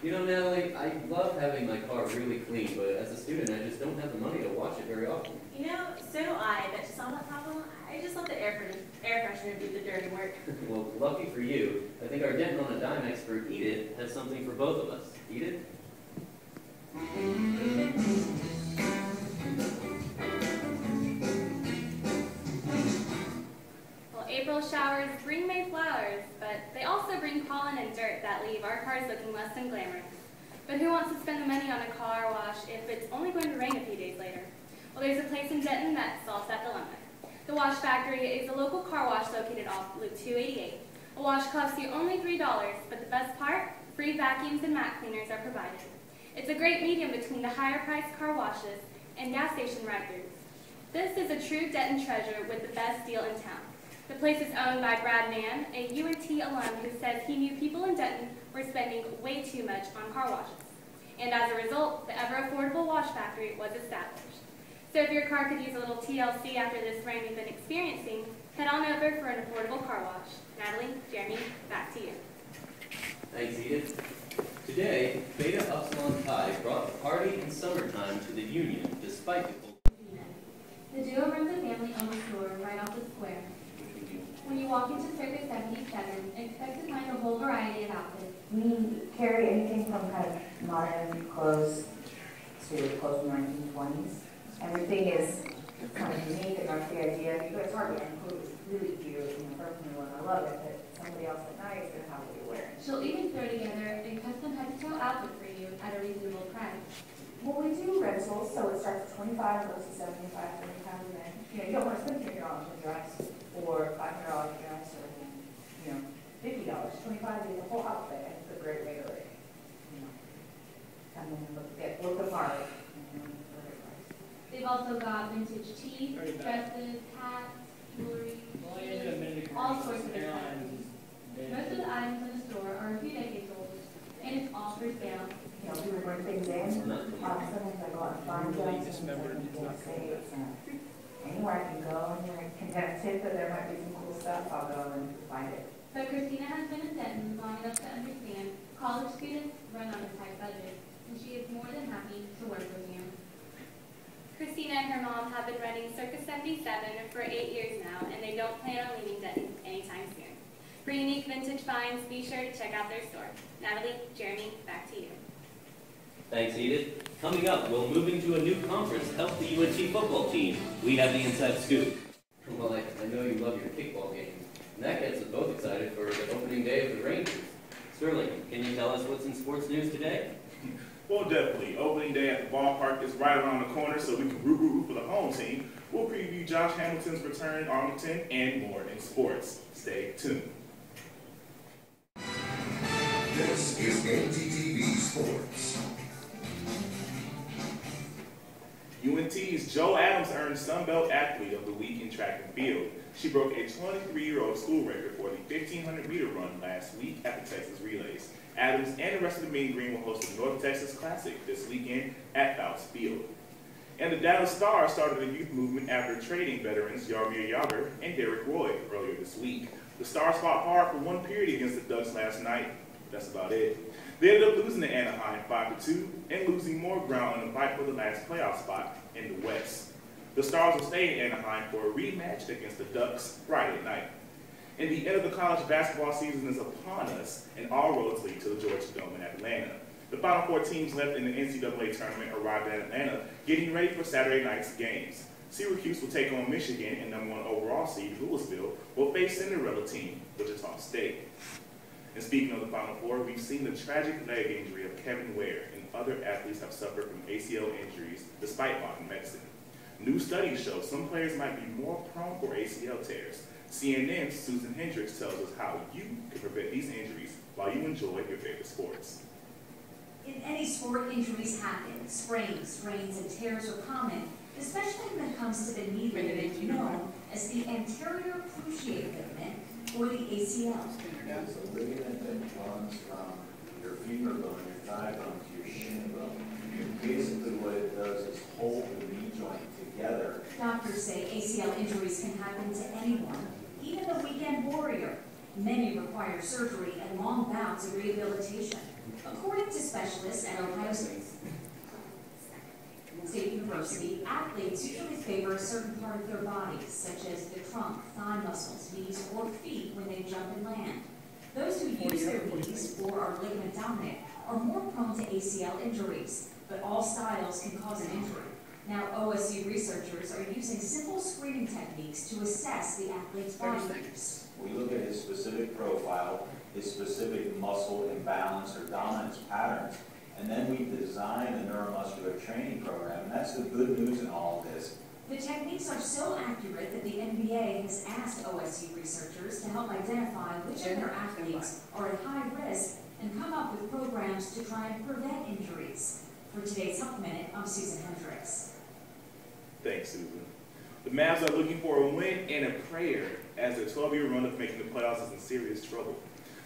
You know, Natalie, I love having my car really clean, but as a student, I just don't have the money to wash it very often. You know, so do I, but to solve that problem, I just let the air freshener do the dirty work. Well, lucky for you, I think our dent on a dime expert, Edith, has something for both of us. Edith? Well, April showers bring May flowers, but they also bring pollen and dirt that leave our cars looking less than glamorous. But who wants to spend the money on a car wash if it's only going to rain a few days later? Well, there's a place in Denton that solves that dilemma. The Wash Factory is a local car wash located off Loop 288. A wash costs you only $3, but the best part, free vacuums and mat cleaners are provided. It's a great medium between the higher-priced car washes and gas station ride-throughs. This is a true Denton treasure with the best deal in town. The place is owned by Brad Mann, a UNT alum who says he knew people in Denton were spending way too much on car washes. And as a result, the ever-affordable Wash Factory was established. So if your car could use a little TLC after this rain you've been experiencing, head on over for an affordable car wash. Natalie, Jeremy, back to you. Thanks, Edith. Today, Beta Upsilon Pi brought the party in summertime to the Union, despite the cold. The duo runs a family-owned store right off the square. When you walk into Circus 77, expect to find a whole variety of outfits. We carry anything from kind of modern clothes to clothes from the 1920s. Everything is kind of unique, and that's the idea. It's hard to include. It's really cute, personally, when I love it, but somebody else at night is going to have what you're wearing. She'll even throw together a custom head-to-toe outfit for you at a reasonable price. Well, we do rentals, so it starts at $25, goes to $75, $75, and then, you don't want to spend $50 on a dress, or $500 on a dress, or, $50, $25 is a whole outfit, and it's a great way to, come in and look the part. They've also got vintage tees, dresses, hats, jewelry, shoes, all sorts of accessories. Most of the items in the store are a few decades old, and it's all for sale. People bring things in. Sometimes I go out and find them. Anywhere I can go, anywhere I can get a tip that there might be some cool stuff, I'll go and find it. But Christina has been in Denton long enough to understand college students run on a tight budget, and she is more than happy to work with you. Christina and her mom have been running Circus 77 for 8 years now, and they don't plan on leaving Denton anytime soon. For unique vintage finds, be sure to check out their store. Natalie, Jeremy, back to you. Thanks, Edith. Coming up, will moving to a new conference help the UNT football team? We have the inside scoop. Well, I know you love your kickball games, and that gets us both excited for the opening day of the Rangers. Sterling, can you tell us what's in sports news today? Well, definitely. Opening day at the ballpark is right around the corner, so we can root for the home team. We'll preview Josh Hamilton's return in Arlington and more in sports. Stay tuned. This is ntTV Sports. UNT's Jo Adams earned Sunbelt Athlete of the Week in track and field. She broke a 23-year-old school record for the 1,500-meter run last week at the Texas Relays. Adams and the rest of the Mean Green will host the North Texas Classic this weekend at Fouts Field. And the Dallas Stars started a youth movement after trading veterans Yarmir Yager and Derek Roy earlier this week. The Stars fought hard for one period against the Ducks last night. That's about it. They ended up losing to Anaheim 5-2 and losing more ground in the fight for the last playoff spot in the West. The Stars will stay in Anaheim for a rematch against the Ducks Friday night. And the end of the college basketball season is upon us, and all roads lead to the Georgia Dome in Atlanta. The final 4 teams left in the NCAA tournament arrived at Atlanta, getting ready for Saturday night's games. Syracuse will take on Michigan, and #1 overall seed Louisville will face Cinderella team, Wichita State. And speaking of the Final Four, we've seen the tragic leg injury of Kevin Ware, and other athletes have suffered from ACL injuries despite modern medicine. New studies show some players might be more prone for ACL tears. CNN's Susan Hendricks tells us how you can prevent these injuries while you enjoy your favorite sports. In any sport, injuries happen. Sprains, strains, and tears are common, especially when it comes to the knee ligament known as the anterior cruciate ligament, or the ACL. It's a ligament that runs from your femur bone, your thigh bone, to your shin bone. And basically what it does is hold the knee joint together. Doctors say ACL injuries can happen to anyone, even the weekend warrior. Many require surgery and long bouts of rehabilitation. According to specialists at Ohio State University, athletes usually favor a certain part of their bodies, such as the trunk, thigh muscles, knees, or feet when they jump and land. Those who use their knees or are ligament dominant are more prone to ACL injuries, but all styles can cause an injury. Now, OSU researchers are using simple screening techniques to assess the athlete's body types. We look at his specific profile, his specific muscle imbalance or dominance patterns, and then we design a neuromuscular training program, and that's the good news in all of this. The techniques are so accurate that the NBA has asked OSU researchers to help identify which of their athletes are at high risk and come up with programs to try and prevent injuries. For today's Health Minute, I'm Susan Hendricks. Thanks, Susan. The Mavs are looking for a win and a prayer as their 12-year run of making the playoffs is in serious trouble.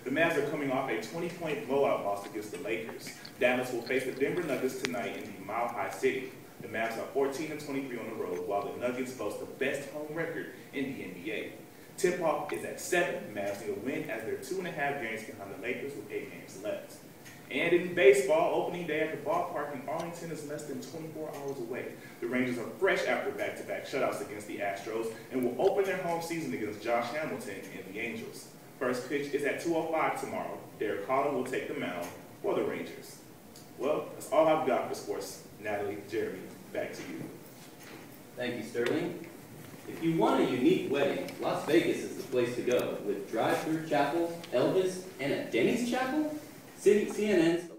The Mavs are coming off a 20-point blowout loss against the Lakers. Dallas will face the Denver Nuggets tonight in the Mile High City. The Mavs are 14-23 on the road, while the Nuggets boast the best home record in the NBA. Tip-off is at 7. The Mavs need a win as they're 2.5 games behind the Lakers with 8 games left. And in baseball, opening day at the ballpark in Arlington is less than 24 hours away. The Rangers are fresh after back-to-back shutouts against the Astros and will open their home season against Josh Hamilton and the Angels. First pitch is at 2:05 tomorrow. Derek Holland will take the mound for the Rangers. Well, that's all I've got for sports. Natalie, Jeremy, back to you. Thank you, Sterling. If you want a unique wedding, Las Vegas is the place to go, with drive-through chapel, Elvis, and a Denny's chapel. CNN's.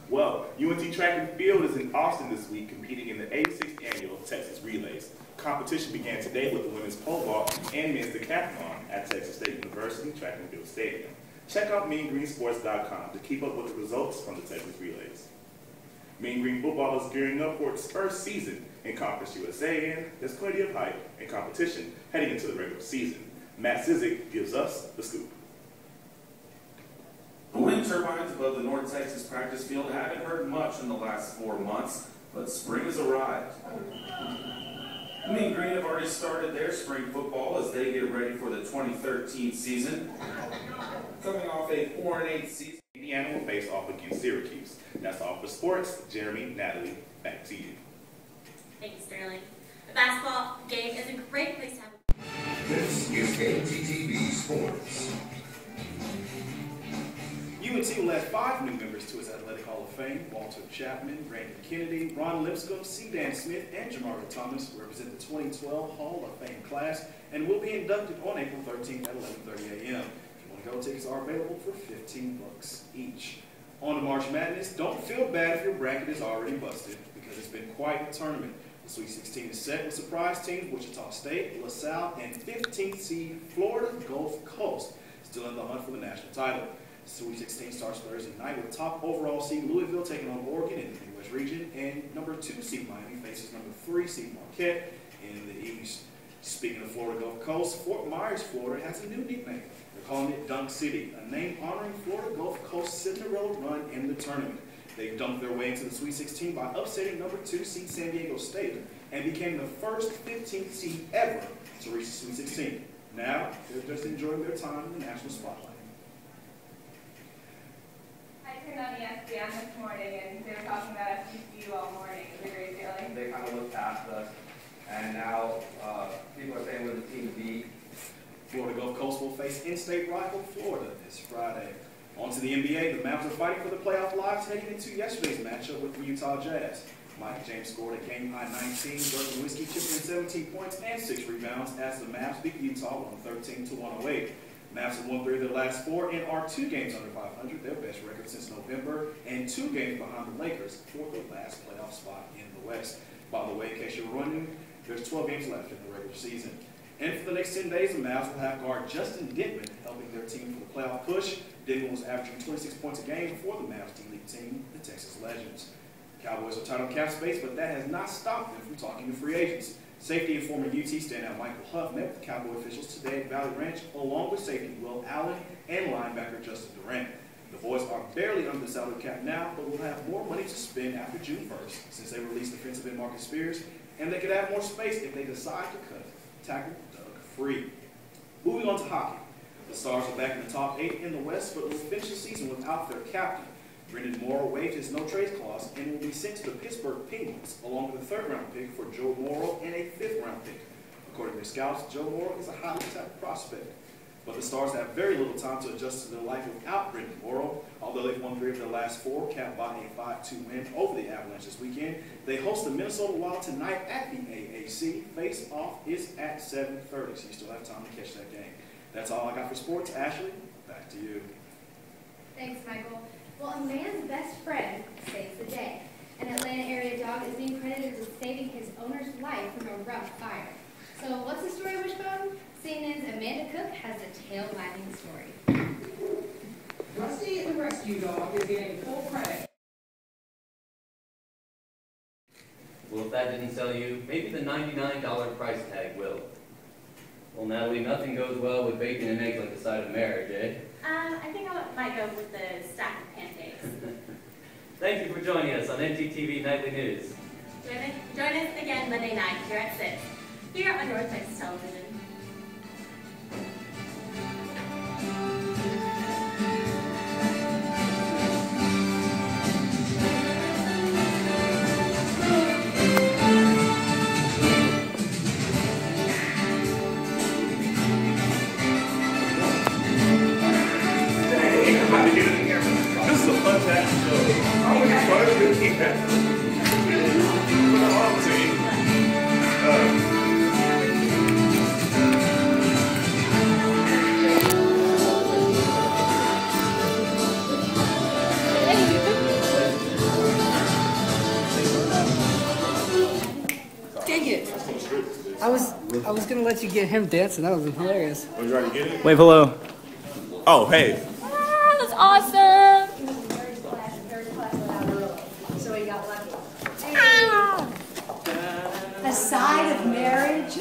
Well, UNT Track and Field is in Austin this week, competing in the 86th annual Texas Relays. Competition began today with the women's pole vault and men's decathlon at Texas State University Track and Field Stadium. Check out meangreensports.com to keep up with the results from the Texas Relays. Mean Green football is gearing up for its first season in Conference USA, and there's plenty of hype and competition heading into the regular season. Matt Sizik gives us the scoop. The wind turbines above the North Texas practice field haven't heard much in the last 4 months, but spring has arrived. The Mean Green have already started their spring football as they get ready for the 2013 season. Coming off a 4-8 season, Indiana will face off against Syracuse. That's all for sports. Jeremy, Natalie, back to you. Thank you, Sterling. The basketball game is a great place to have. This is ntTV Sports. UNT will add 5 new members to its Athletic Hall of Fame. Walter Chapman, Brandon Kennedy, Ron Lipscomb, C. Dan Smith, and Jamari Thomas represent the 2012 Hall of Fame class and will be inducted on April 13th at 11:30 a.m. If you want to go, tickets are available for $15 each. On to March Madness. Don't feel bad if your bracket is already busted, because it's been quite a tournament. The Sweet 16 is set with surprise teams Wichita State, LaSalle, and 15th seed Florida Gulf Coast still in the hunt for the national title. Sweet 16 starts Thursday night with top overall seed Louisville taking on Oregon in the Midwest region, and number 2 seed Miami faces number 3 seed Marquette in the East. Speaking of Florida Gulf Coast, Fort Myers, Florida has a new nickname. They're calling it Dunk City, a name honoring Florida Gulf Coast's Cinderella run in the tournament. They dunked their way into the Sweet 16 by upsetting number 2 seed San Diego State and became the first 15th seed ever to reach the Sweet 16. Now, they're just enjoying their time in the national spotlight. I turned on ESPN this morning and they were talking about FGCU all morning. It was a great feeling. They kind of looked past us, and now people are saying we're the team to beat. Florida Gulf Coast will face in-state rival Florida this Friday. On to the NBA, the Mavs are fighting for the playoff lives heading into yesterday's matchup with the Utah Jazz. Mike James scored a game-high 19, Dirk Nowitzki chipping in 17 points and 6 rebounds as the Mavs beat Utah 113-108. Mavs have won 3 of their last 4 and are 2 games under 500, their best record since November, and 2 games behind the Lakers for the last playoff spot in the West. By the way, in case you're wondering, there's 12 games left in the regular season. And for the next 10 days, the Mavs will have guard Justin Dickman helping their team for the playoff push. Dickman was averaging 26 points a game for the Mavs D-League team, the Texas Legends. Cowboys are tight on cap space, but that has not stopped them from talking to free agents. Safety and former UT standout Michael Huff met with Cowboy officials today at Valley Ranch, along with safety Will Allen and linebacker Justin Durant. The boys are barely under the salary cap now, but will have more money to spend after June 1st, since they released defensive end Marcus Spears, and they could have more space if they decide to cut tackle Doug Free. Moving on to hockey. The Stars are back in the top 8 in the West, but will finish the season without their captain. Brendan Morrow waived his no-trade clause and will be sent to the Pittsburgh Penguins, along with a 3rd-round pick for Joe Morrow and a 5th-round pick. According to scouts, Joe Morrow is a highly tapped prospect. But the Stars have very little time to adjust to their life without Brendan Morrow. Although they've won 3 of their last 4, capped by a 5-2 win over the Avalanche this weekend, they host the Minnesota Wild tonight at the AAC. Face-off is at 7:30, so you still have time to catch that game. That's all I got for sports. Ashley, back to you. Thanks, Michael. Well, a man's best friend saves the day. An Atlanta area dog is being credited with saving his owner's life from a rough fire. So what's the story, Wishbone? CNN's Amanda Cook has a tail-wagging story. Rusty the rescue dog is getting full credit. Well, if that didn't sell you, maybe the $99 price tag will. Well, Natalie, nothing goes well with bacon and eggs like the side of marriage, eh? I think I might go with the stack of pancakes. Thank you for joining us on ntTV Nightly News. Join us again Monday night here at 6, here on North Texas Television. This is a fantastic show. I was fun to keep that. Put it on to you. Dang it! I was gonna let you get him dancing. That was hilarious. Oh, you already get it? Wave hello. Oh, hey. That's awesome! So he got lucky. A side of marriage?